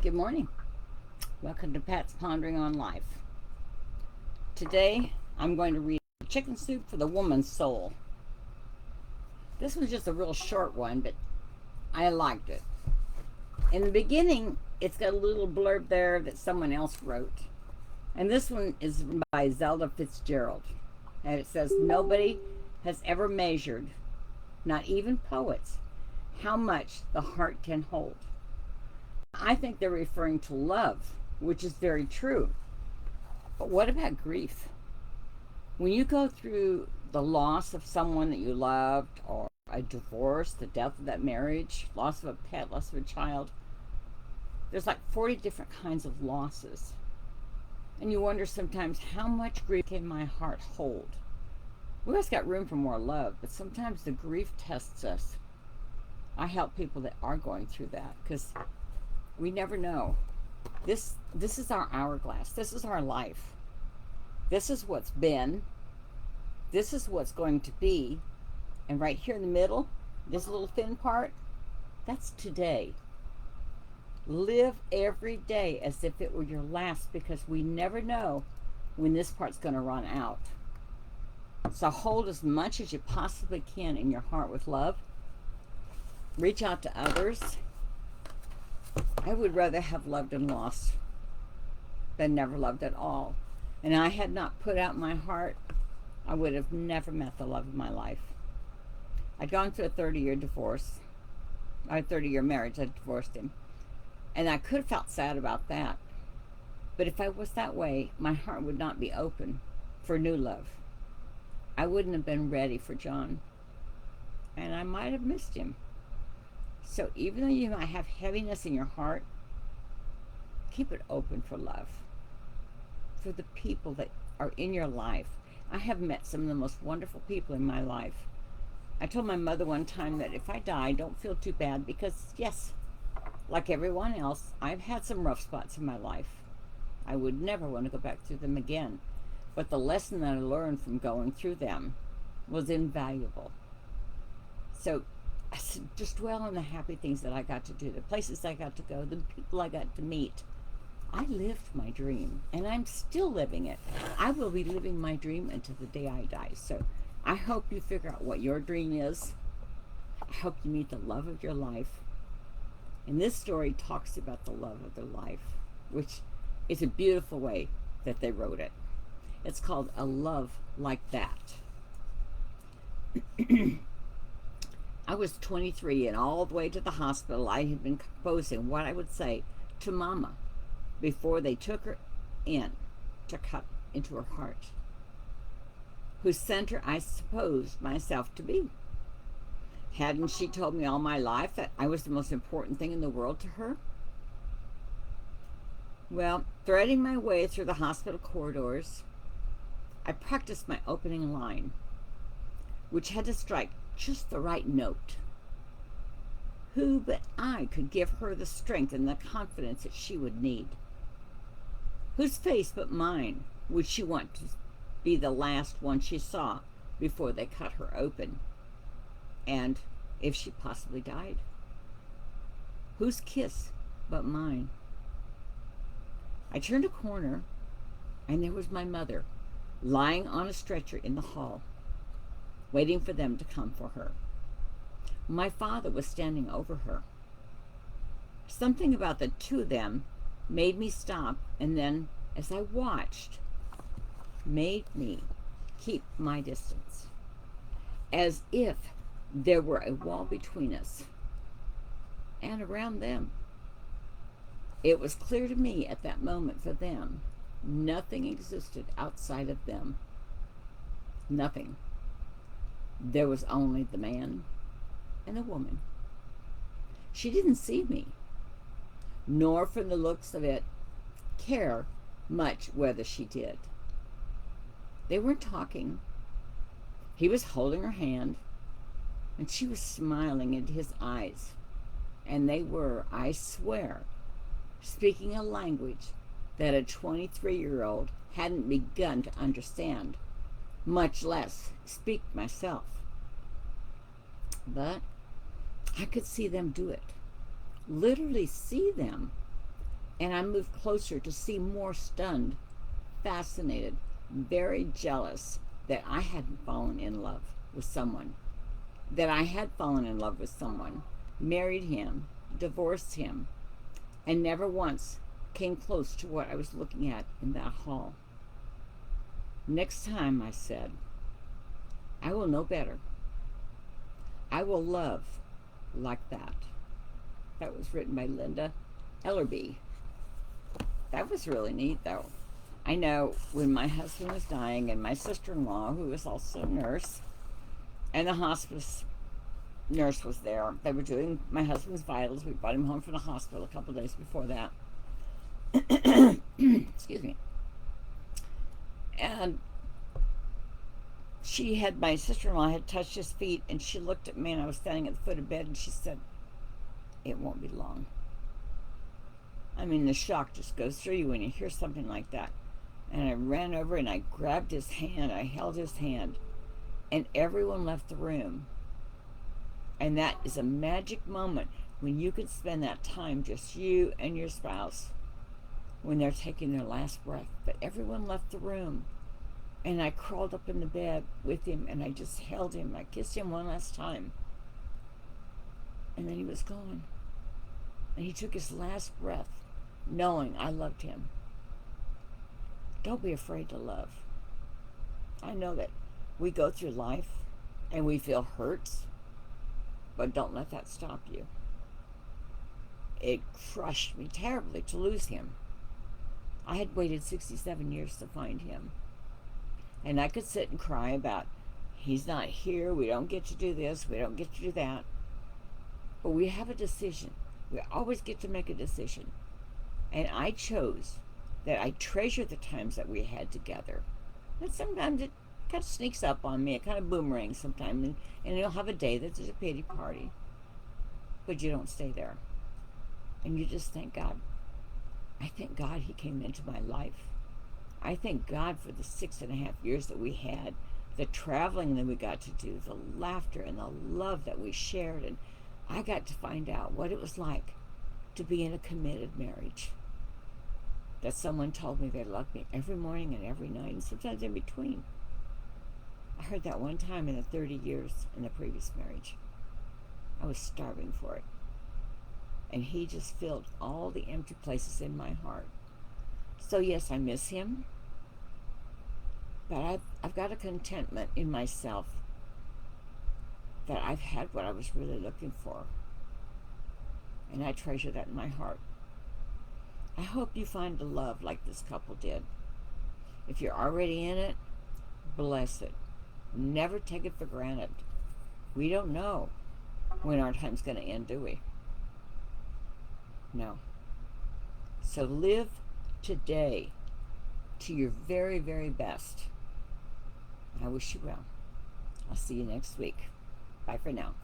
Good morning. Welcome to Pat's Pondering on Life. Today I'm going to read Chicken Soup for the Woman's Soul. This was just a real short one, but I liked it. In the beginning, it's got a little blurb there that someone else wrote. And this one is by Zelda Fitzgerald. And it says, "Nobody has ever measured, not even poets, how much the heart can hold." I think they're referring to love, which is very true. But what about grief? When you go through the loss of someone that you loved, or a divorce, the death of that marriage, loss of a pet, loss of a child, there's like 40 different kinds of losses. And you wonder sometimes, how much grief can my heart hold? We always got room for more love, but sometimes the grief tests us. I help people that are going through that because we never know. This is our hourglass. This is our life. This is what's been. This is what's going to be. And right here in the middle, this little thin part, that's today. Live every day as if it were your last, because we never know when this part's going to run out. So hold as much as you possibly can in your heart with love. Reach out to others. I would rather have loved and lost than never loved at all. And I had not put out my heart, I would have never met the love of my life. I'd gone through a 30-year divorce, a 30-year marriage. I divorced him. And I could have felt sad about that. But if I was that way, my heart would not be open for new love. I wouldn't have been ready for John. And I might have missed him. So even though you might have heaviness in your heart, keep it open for love, for the people that are in your life. I have met some of the most wonderful people in my life. I told my mother one time that if I die, don't feel too bad, because yes, like everyone else, I've had some rough spots in my life. I would never want to go back through them again. But the lesson that I learned from going through them was invaluable. So I said, just dwell on the happy things that I got to do, the places I got to go, the people I got to meet. I lived my dream, and I'm still living it. I will be living my dream until the day I die. So I hope you figure out what your dream is. I hope you meet the love of your life. And this story talks about the love of their life, which is a beautiful way that they wrote it. It's called A Love Like That. I was 23, and all the way to the hospital, I had been composing what I would say to Mama before they took her in to cut into her heart, whose center I supposed myself to be. Hadn't she told me all my life that I was the most important thing in the world to her? Well, threading my way through the hospital corridors, I practiced my opening line, which had to strike just the right note. Who but I could give her the strength and the confidence that she would need? Whose face but mine would she want to be the last one she saw before they cut her open? And if she possibly died? Whose kiss but mine? I turned a corner, and there was my mother, lying on a stretcher in the hall, waiting for them to come for her. My father was standing over her. Something about the two of them made me stop, and then, as I watched, made me keep my distance, as if there were a wall between us and around them. It was clear to me at that moment, for them, nothing existed outside of them. Nothing. There was only the man and the woman. She didn't see me, nor from the looks of it care much whether she did. They weren't talking. He was holding her hand, and she was smiling into his eyes. And they were, I swear, speaking a language that a 23-year-old hadn't begun to understand, much less speak myself. But I could see them do it. Literally see them. And I moved closer to see more, stunned, fascinated, very jealous that I hadn't fallen in love with someone, that I had fallen in love with someone, married him, divorced him, and never once came close to what I was looking at in that hall. Next time, I said, I will know better. I will love like that. That was written by Linda Ellerby. That was really neat, though. I know when my husband was dying, and my sister-in-law, who was also a nurse, and the hospice nurse was there. They were doing my husband's vitals. We brought him home from the hospital a couple of days before that. Excuse me. And my sister-in-law had touched his feet, and she looked at me, and I was standing at the foot of bed, and she said, it won't be long. I mean, the shock just goes through you when you hear something like that. And I ran over and I grabbed his hand. I held his hand. And everyone left the room. And that is a magic moment when you can spend that time, just you and your spouse, when they're taking their last breath. But everyone left the room. And I crawled up in the bed with him, and I just held him. I kissed him one last time. And then he was gone. And he took his last breath, knowing I loved him. Don't be afraid to love. I know that we go through life and we feel hurts, but don't let that stop you. It crushed me terribly to lose him. I had waited 67 years to find him. And I could sit and cry about, he's not here, we don't get to do this, we don't get to do that. But we have a decision. We always get to make a decision. And I chose that I treasure the times that we had together. And sometimes it kind of sneaks up on me. It kind of boomerangs sometimes. And you'll have a day that there's a pity party. But you don't stay there. And you just thank God. I thank God he came into my life. I thank God for the 6.5 years that we had. The traveling that we got to do. The laughter and the love that we shared. And I got to find out what it was like to be in a committed marriage. That someone told me they loved me every morning and every night, and sometimes in between. I heard that one time in the 30 years in the previous marriage. I was starving for it. And he just filled all the empty places in my heart. So yes, I miss him. But I've got a contentment in myself that I've had what I was really looking for. And I treasure that in my heart. I hope you find a love like this couple did. If you're already in it, bless it. Never take it for granted. We don't know when our time's going to end, do we? No. So live today to your very, very best. I wish you well. I'll see you next week. Bye for now.